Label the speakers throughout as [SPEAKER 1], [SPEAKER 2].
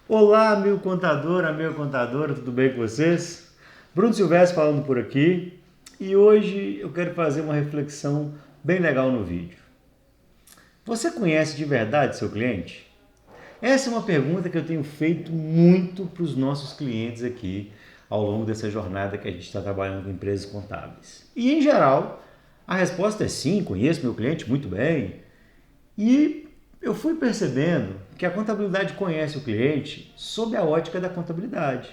[SPEAKER 1] Olá, amigo contador, amiga contadora, tudo bem com vocês? Bruno Silvestre falando por aqui e hoje eu quero fazer uma reflexão bem legal no vídeo. Você conhece de verdade seu cliente? Essa é uma pergunta que eu tenho feito muito para os nossos clientes aqui ao longo dessa jornada que a gente está trabalhando com empresas contábeis. E em geral, a resposta é sim, conheço meu cliente muito bem. E eu fui percebendo que a contabilidade conhece o cliente sob a ótica da contabilidade.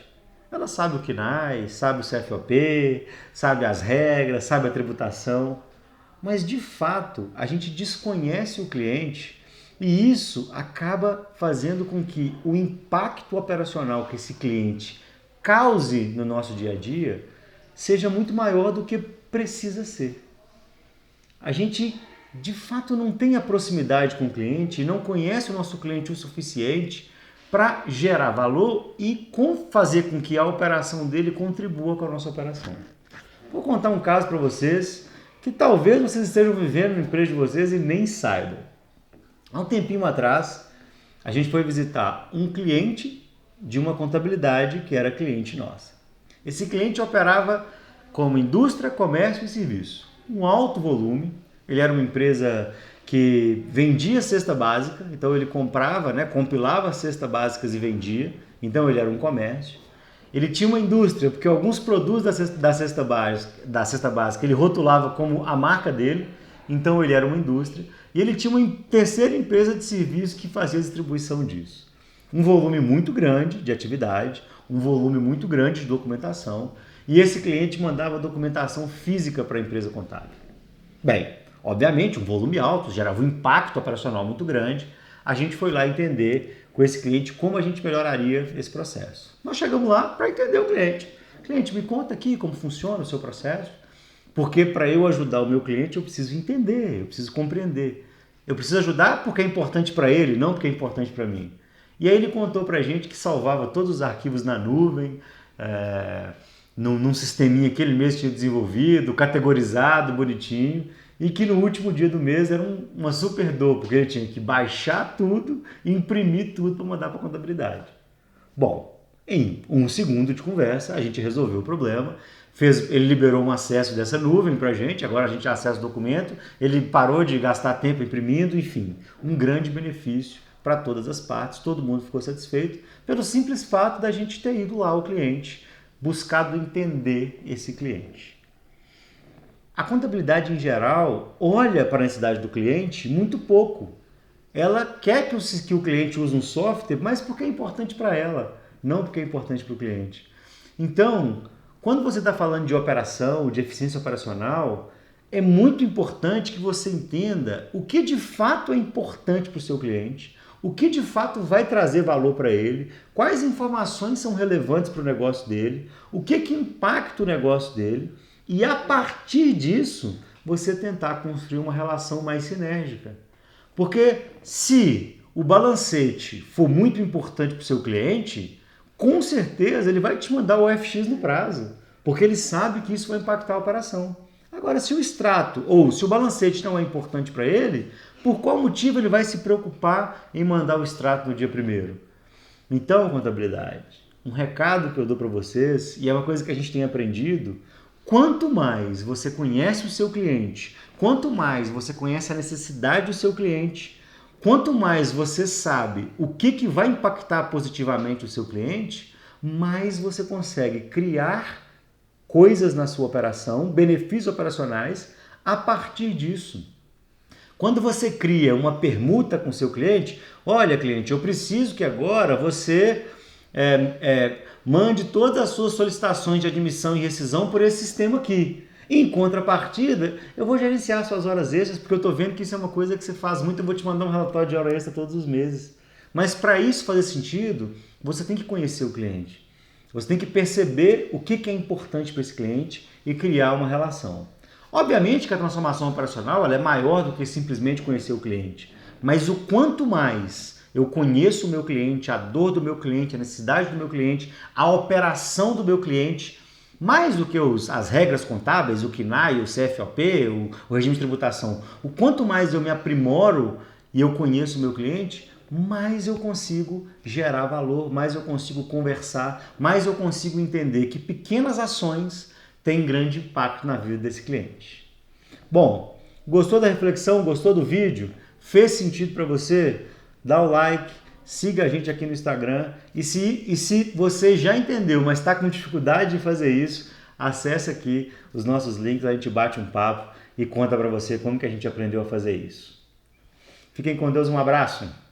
[SPEAKER 1] Ela sabe o KNAI, sabe o CFOP, sabe as regras, sabe a tributação, mas de fato a gente desconhece o cliente e isso acaba fazendo com que o impacto operacional que esse cliente cause no nosso dia a dia seja muito maior do que precisa ser. A gente de fato não tem a proximidade com o cliente, não conhece o nosso cliente o suficiente para gerar valor e fazer com que a operação dele contribua com a nossa operação. Vou contar um caso para vocês que talvez vocês estejam vivendo na empresa de vocês e nem saibam. Há um tempinho atrás, a gente foi visitar um cliente de uma contabilidade que era cliente nossa. Esse cliente operava como indústria, comércio e serviço. Um alto volume. Ele era uma empresa que vendia cesta básica, então ele comprava, compilava cestas básicas e vendia, então ele era um comércio. Ele tinha uma indústria, porque alguns produtos da cesta básica ele rotulava como a marca dele, então ele era uma indústria. E ele tinha uma terceira empresa de serviço que fazia a distribuição disso. Um volume muito grande de atividade, um volume muito grande de documentação, e esse cliente mandava documentação física para a empresa contábil. Bem, obviamente, um volume alto, gerava um impacto operacional muito grande. A gente foi lá entender com esse cliente como a gente melhoraria esse processo. Nós chegamos lá para entender o cliente. Cliente, me conta aqui como funciona o seu processo, porque para eu ajudar o meu cliente eu preciso entender, eu preciso compreender. Eu preciso ajudar porque é importante para ele, não porque é importante para mim. E aí ele contou para a gente que salvava todos os arquivos na nuvem, num sisteminha que ele mesmo tinha desenvolvido, categorizado, bonitinho, e que no último dia do mês era uma super dor, porque ele tinha que baixar tudo e imprimir tudo para mandar para a contabilidade. Bom, em um segundo de conversa, a gente resolveu o problema, ele liberou um acesso dessa nuvem para a gente, agora a gente acessa o documento, ele parou de gastar tempo imprimindo, enfim, um grande benefício para todas as partes, todo mundo ficou satisfeito pelo simples fato da gente ter ido lá ao cliente, buscado entender esse cliente. A contabilidade em geral olha para a necessidade do cliente muito pouco. Ela quer que o cliente use um software, mas porque é importante para ela, não porque é importante para o cliente. Então, quando você está falando de operação, de eficiência operacional, é muito importante que você entenda o que de fato é importante para o seu cliente, o que de fato vai trazer valor para ele, quais informações são relevantes para o negócio dele, o que impacta o negócio dele, e a partir disso você tentar construir uma relação mais sinérgica. Porque se o balancete for muito importante para o seu cliente, com certeza ele vai te mandar o FX no prazo, porque ele sabe que isso vai impactar a operação. Agora, se o extrato ou se o balancete não é importante para ele, por qual motivo ele vai se preocupar em mandar o extrato no dia primeiro? Então, contabilidade, um recado que eu dou para vocês, e é uma coisa que a gente tem aprendido, quanto mais você conhece o seu cliente, quanto mais você conhece a necessidade do seu cliente, quanto mais você sabe o que vai impactar positivamente o seu cliente, mais você consegue criar coisas na sua operação, benefícios operacionais, a partir disso. Quando você cria uma permuta com o seu cliente, olha cliente, eu preciso que agora você mande todas as suas solicitações de admissão e rescisão por esse sistema aqui. Em contrapartida, eu vou gerenciar suas horas extras, porque eu estou vendo que isso é uma coisa que você faz muito, eu vou te mandar um relatório de hora extra todos os meses. Mas para isso fazer sentido, você tem que conhecer o cliente. Você tem que perceber o que é importante para esse cliente e criar uma relação. Obviamente que a transformação operacional ela é maior do que simplesmente conhecer o cliente, mas o quanto mais eu conheço o meu cliente, a dor do meu cliente, a necessidade do meu cliente, a operação do meu cliente, mais do que as regras contábeis, o KNAI, o CFOP, o regime de tributação, o quanto mais eu me aprimoro e eu conheço o meu cliente, mais eu consigo gerar valor, mais eu consigo conversar, mais eu consigo entender que pequenas ações têm grande impacto na vida desse cliente. Bom, gostou da reflexão? Gostou do vídeo? Fez sentido para você? Dá o like, siga a gente aqui no Instagram e se você já entendeu, mas está com dificuldade de fazer isso, acesse aqui os nossos links, a gente bate um papo e conta para você como que a gente aprendeu a fazer isso. Fiquem com Deus, um abraço!